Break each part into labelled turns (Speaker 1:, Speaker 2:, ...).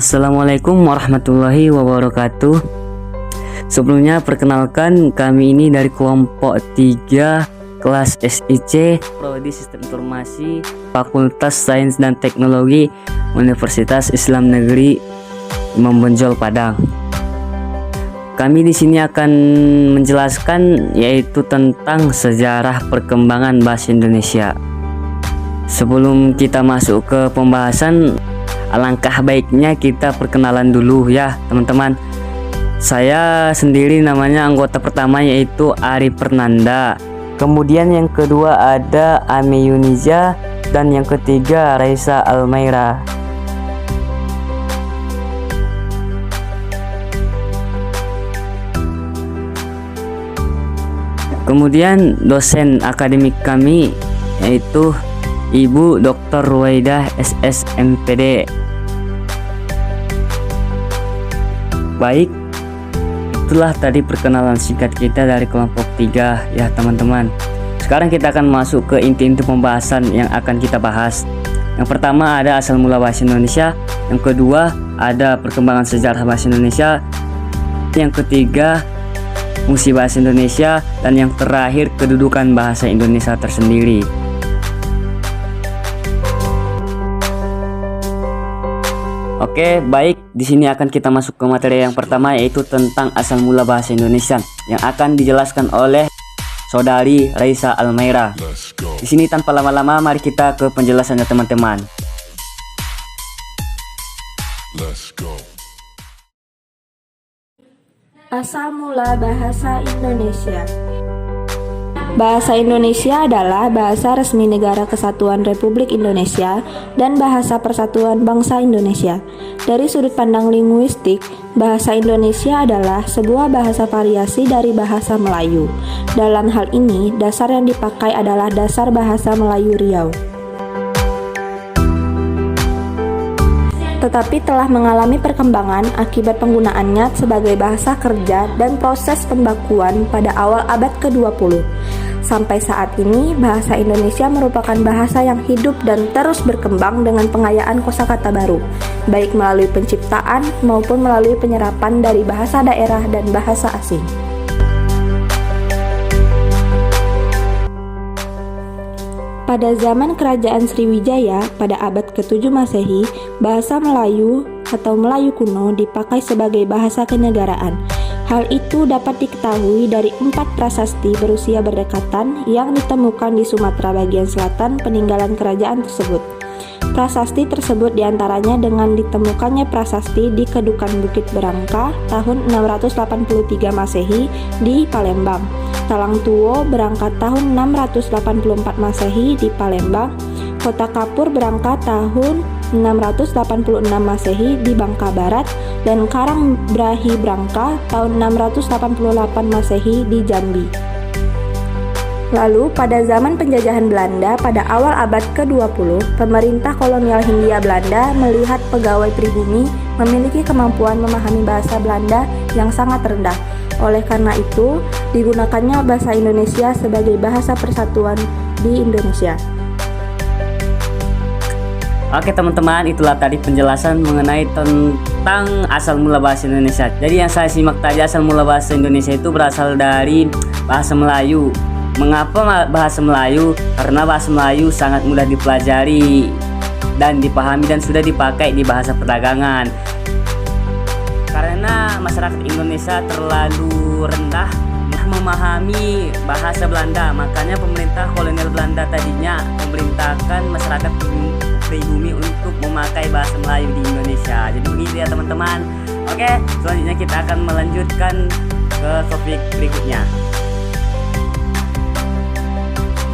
Speaker 1: Assalamualaikum warahmatullahi wabarakatuh. Sebelumnya perkenalkan, kami ini dari kelompok 3 kelas SIC Prodi Sistem Informasi Fakultas Sains dan Teknologi Universitas Islam Negeri Imam Bonjol Padang. Kami di sini akan menjelaskan yaitu tentang sejarah perkembangan bahasa Indonesia. Sebelum kita masuk ke pembahasan, alangkah baiknya kita perkenalan dulu ya teman-teman. Saya sendiri namanya anggota pertama yaitu Ari Pernanda. Kemudian yang kedua ada Ame Yuniza dan yang ketiga Raisa Almaira. Kemudian dosen akademik kami yaitu Ibu Dr. Ruwaidah SSMPD. Baik, itulah tadi perkenalan singkat kita dari kelompok 3 ya teman-teman. Sekarang kita akan masuk ke inti-inti pembahasan yang akan kita bahas. Yang pertama ada asal mula bahasa Indonesia, yang kedua ada perkembangan sejarah bahasa Indonesia, yang ketiga fungsi bahasa Indonesia, dan yang terakhir kedudukan bahasa Indonesia tersendiri. Oke, baik. Di sini akan kita masuk ke materi yang pertama yaitu tentang asal mula bahasa Indonesia yang akan dijelaskan oleh Saudari Raisa Almaira. Di sini tanpa lama-lama mari kita ke penjelasannya teman-teman.
Speaker 2: Asal mula bahasa Indonesia. Bahasa Indonesia adalah bahasa resmi Negara Kesatuan Republik Indonesia dan bahasa Persatuan Bangsa Indonesia. Dari sudut pandang linguistik, bahasa Indonesia adalah sebuah bahasa variasi dari bahasa Melayu. Dalam hal ini, dasar yang dipakai adalah dasar bahasa Melayu Riau. Tetapi telah mengalami perkembangan akibat penggunaannya sebagai bahasa kerja dan proses pembakuan pada awal abad ke-20. Sampai saat ini, bahasa Indonesia merupakan bahasa yang hidup dan terus berkembang dengan pengayaan kosakata baru, baik melalui penciptaan maupun melalui penyerapan dari bahasa daerah dan bahasa asing. Pada zaman Kerajaan Sriwijaya pada abad ke-7 Masehi, bahasa Melayu atau Melayu kuno dipakai sebagai bahasa kenegaraan. Hal itu dapat diketahui dari 4 prasasti berusia berdekatan yang ditemukan di Sumatera bagian selatan peninggalan kerajaan tersebut. Prasasti tersebut diantaranya dengan ditemukannya prasasti di Kedukan Bukit Berangka tahun 683 Masehi di Palembang, Talang Tuo berangkat tahun 684 Masehi di Palembang, Kota Kapur berangkat tahun 686 Masehi di Bangka Barat, dan Karang Brahi Brangka tahun 688 Masehi di Jambi. Lalu pada zaman penjajahan Belanda pada awal abad ke-20, pemerintah kolonial Hindia Belanda melihat pegawai pribumi memiliki kemampuan memahami bahasa Belanda yang sangat rendah. Oleh karena itu, digunakannya bahasa Indonesia sebagai bahasa persatuan di Indonesia.
Speaker 1: Oke teman-teman, itulah tadi penjelasan mengenai tentang asal mula bahasa Indonesia. Jadi yang saya simak tadi, asal mula bahasa Indonesia itu berasal dari bahasa Melayu. Mengapa bahasa Melayu? Karena bahasa Melayu sangat mudah dipelajari dan dipahami dan sudah dipakai di bahasa perdagangan. Karena masyarakat Indonesia terlalu rendah memahami bahasa Belanda, makanya pemerintah kolonial Belanda tadinya memerintahkan masyarakat pribumi untuk memakai bahasa Melayu di Indonesia. Jadi begitu ya teman-teman. Oke, selanjutnya kita akan melanjutkan ke topik berikutnya.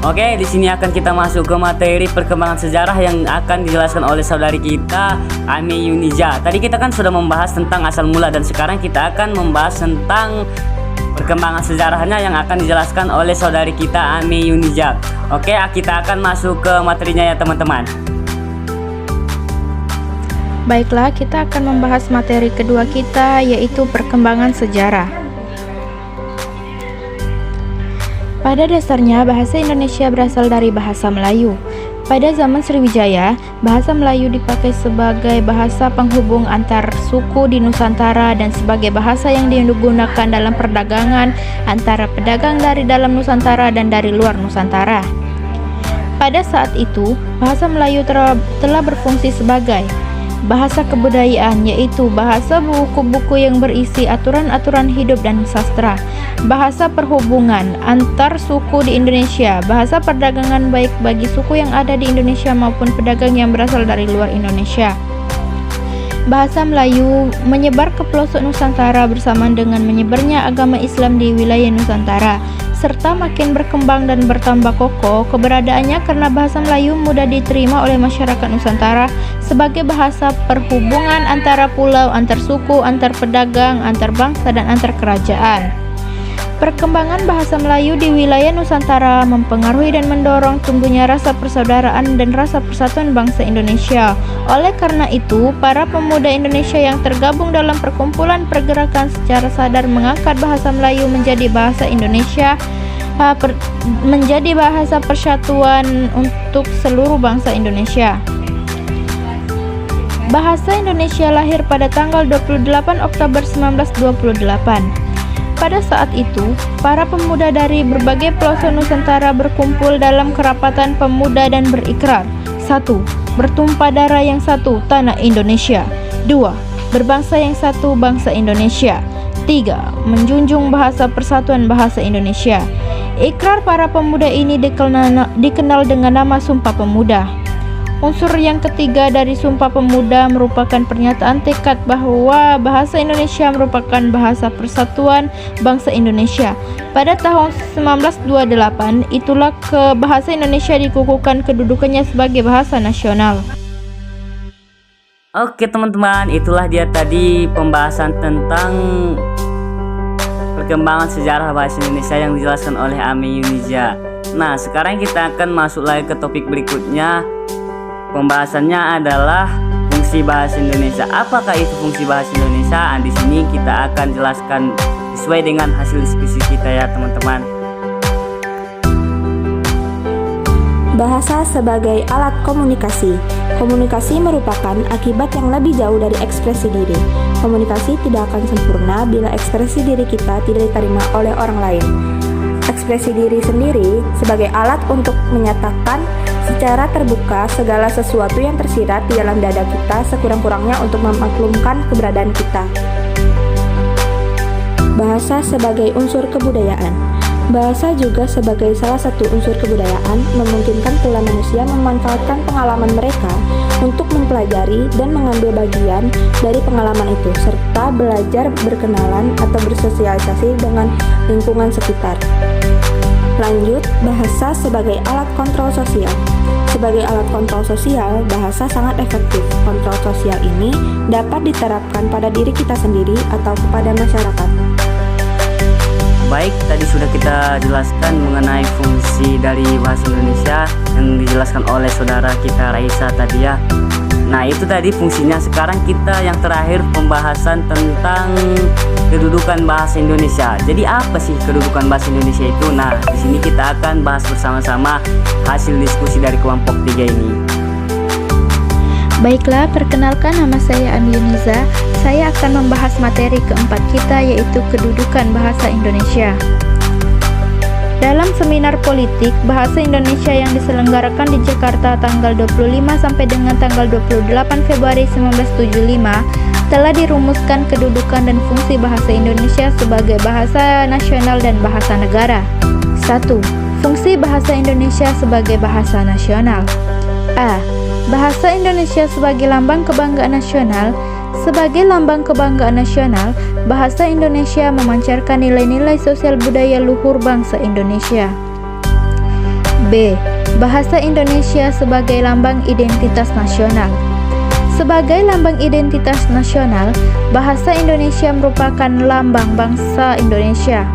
Speaker 1: Oke, di sini akan kita masuk ke materi perkembangan sejarah yang akan dijelaskan oleh saudari kita Ame Yuniza. Tadi kita kan sudah membahas tentang asal mula dan sekarang kita akan membahas tentang perkembangan sejarahnya yang akan dijelaskan oleh saudari kita Ame Yuniza. Oke, kita akan masuk ke materinya ya teman-teman.
Speaker 3: Baiklah, kita akan membahas materi kedua kita yaitu perkembangan sejarah. Pada dasarnya bahasa Indonesia berasal dari bahasa Melayu. Pada zaman Sriwijaya, bahasa Melayu dipakai sebagai bahasa penghubung antar suku di Nusantara dan sebagai bahasa yang digunakan dalam perdagangan antara pedagang dari dalam Nusantara dan dari luar Nusantara. Pada saat itu, bahasa Melayu telah berfungsi sebagai bahasa kebudayaan, yaitu bahasa buku-buku yang berisi aturan-aturan hidup dan sastra, bahasa perhubungan antar suku di Indonesia, bahasa perdagangan baik bagi suku yang ada di Indonesia maupun pedagang yang berasal dari luar Indonesia. Bahasa Melayu menyebar ke pelosok Nusantara bersamaan dengan menyebarnya agama Islam di wilayah Nusantara, serta makin berkembang dan bertambah kokoh keberadaannya karena bahasa Melayu mudah diterima oleh masyarakat Nusantara sebagai bahasa perhubungan antara pulau, antar suku, antar pedagang, antar bangsa, dan antar kerajaan. Perkembangan bahasa Melayu di wilayah Nusantara mempengaruhi dan mendorong tumbuhnya rasa persaudaraan dan rasa persatuan bangsa Indonesia. Oleh karena itu, para pemuda Indonesia yang tergabung dalam perkumpulan pergerakan secara sadar mengangkat bahasa Melayu menjadi bahasa Indonesia, menjadi bahasa persatuan untuk seluruh bangsa Indonesia. Bahasa Indonesia lahir pada tanggal 28 Oktober 1928. Pada saat itu, para pemuda dari berbagai pelosok Nusantara berkumpul dalam kerapatan pemuda dan berikrar: 1. Bertumpah darah yang satu, tanah Indonesia. 2. Berbangsa yang satu, bangsa Indonesia. 3. Menjunjung bahasa persatuan bahasa Indonesia. Ikrar para pemuda ini dikenal dengan nama Sumpah Pemuda. Unsur yang ketiga dari Sumpah Pemuda merupakan pernyataan tekad bahwa bahasa Indonesia merupakan bahasa persatuan bangsa Indonesia. Pada tahun 1928, itulah bahasa Indonesia dikukuhkan kedudukannya sebagai bahasa nasional.
Speaker 1: Oke teman-teman, itulah dia tadi pembahasan tentang perkembangan sejarah bahasa Indonesia yang dijelaskan oleh Ami Yuniza. Nah, sekarang kita akan masuk lagi ke topik berikutnya. Pembahasannya adalah fungsi bahasa Indonesia. Apakah itu fungsi bahasa Indonesia? Di sini kita akan jelaskan sesuai dengan hasil diskusi kita ya teman-teman.
Speaker 2: Bahasa sebagai alat komunikasi. Komunikasi merupakan akibat yang lebih jauh dari ekspresi diri. Komunikasi tidak akan sempurna bila ekspresi diri kita tidak diterima oleh orang lain. Ekspresi diri sendiri sebagai alat untuk menyatakan secara terbuka segala sesuatu yang tersirat di dalam dada kita sekurang-kurangnya untuk memaklumkan keberadaan kita. Bahasa sebagai unsur kebudayaan. Bahasa juga sebagai salah satu unsur kebudayaan memungkinkan pula manusia memanfaatkan pengalaman mereka untuk mempelajari dan mengambil bagian dari pengalaman itu serta belajar berkenalan atau bersosialisasi dengan lingkungan sekitar. Lanjut, bahasa sebagai alat kontrol sosial. Sebagai alat kontrol sosial, bahasa sangat efektif. Kontrol sosial ini dapat diterapkan pada diri kita sendiri atau kepada masyarakat.
Speaker 1: Baik, tadi sudah kita jelaskan mengenai fungsi dari bahasa Indonesia yang dijelaskan oleh saudara kita Raisa tadi ya. Nah, itu tadi fungsinya. Sekarang kita yang terakhir pembahasan tentang kedudukan bahasa Indonesia. Jadi apa sih kedudukan bahasa Indonesia itu? Nah, di sini kita akan bahas bersama-sama hasil diskusi dari kelompok 3 ini.
Speaker 3: Baiklah, perkenalkan nama saya Ami Yuniza. Saya akan membahas materi keempat kita, yaitu kedudukan bahasa Indonesia. Dalam seminar politik bahasa Indonesia yang diselenggarakan di Jakarta tanggal 25 sampai dengan tanggal 28 Februari 1975 telah dirumuskan kedudukan dan fungsi bahasa Indonesia sebagai bahasa nasional dan bahasa negara. 1. Fungsi bahasa Indonesia sebagai bahasa nasional. A. Bahasa Indonesia sebagai lambang kebanggaan nasional. Sebagai lambang kebanggaan nasional, bahasa Indonesia memancarkan nilai-nilai sosial budaya luhur bangsa Indonesia. B. Bahasa Indonesia sebagai lambang identitas nasional. Sebagai lambang identitas nasional, bahasa Indonesia merupakan lambang bangsa Indonesia.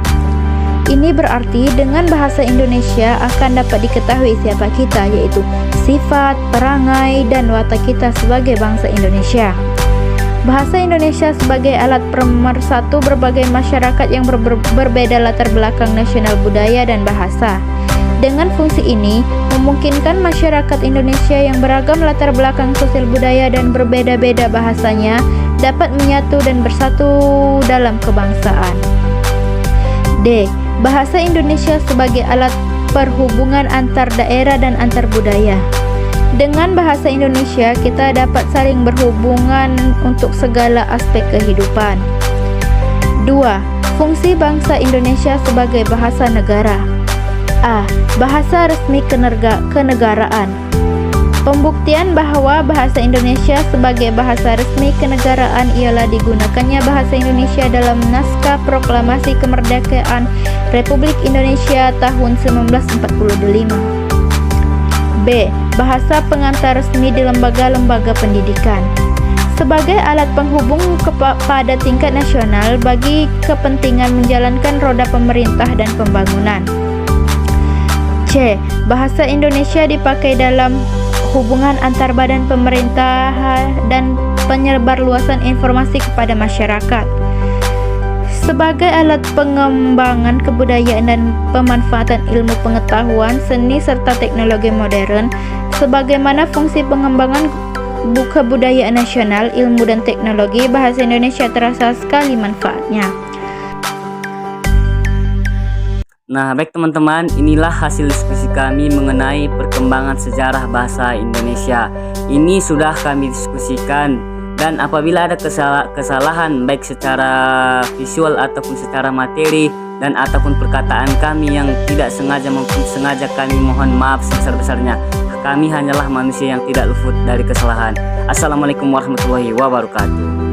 Speaker 3: Ini berarti dengan bahasa Indonesia akan dapat diketahui siapa kita, yaitu sifat, perangai, dan watak kita sebagai bangsa Indonesia. Bahasa Indonesia sebagai alat pemersatu berbagai masyarakat yang berbeda latar belakang nasional budaya dan bahasa. Dengan fungsi ini, memungkinkan masyarakat Indonesia yang beragam latar belakang sosial budaya dan berbeda-beda bahasanya dapat menyatu dan bersatu dalam kebangsaan. D. Bahasa Indonesia sebagai alat perhubungan antar daerah dan antar budaya. Dengan bahasa Indonesia, kita dapat saling berhubungan untuk segala aspek kehidupan. 2. Fungsi bangsa Indonesia sebagai bahasa negara. A. Bahasa resmi kenegaraan. Pembuktian bahwa bahasa Indonesia sebagai bahasa resmi kenegaraan ialah digunakannya bahasa Indonesia dalam Naskah Proklamasi Kemerdekaan Republik Indonesia tahun 1945. B. Bahasa pengantar resmi di lembaga-lembaga pendidikan. Sebagai alat penghubung pada tingkat nasional bagi kepentingan menjalankan roda pemerintah dan pembangunan. C. Bahasa Indonesia dipakai dalam hubungan antar badan pemerintah dan penyebarluasan informasi kepada masyarakat. Sebagai alat pengembangan kebudayaan dan pemanfaatan ilmu pengetahuan, seni serta teknologi modern, sebagaimana fungsi pengembangan kebudayaan nasional, ilmu dan teknologi, bahasa Indonesia terasa sekali manfaatnya.
Speaker 1: Nah, baik teman-teman, inilah hasil diskusi kami mengenai perkembangan sejarah bahasa Indonesia. Ini sudah kami diskusikan, dan apabila ada kesalahan baik secara visual ataupun secara materi dan ataupun perkataan kami yang tidak sengaja maupun sengaja, kami mohon maaf sebesar-besarnya. Kami hanyalah manusia yang tidak luput dari kesalahan. Assalamualaikum warahmatullahi wabarakatuh.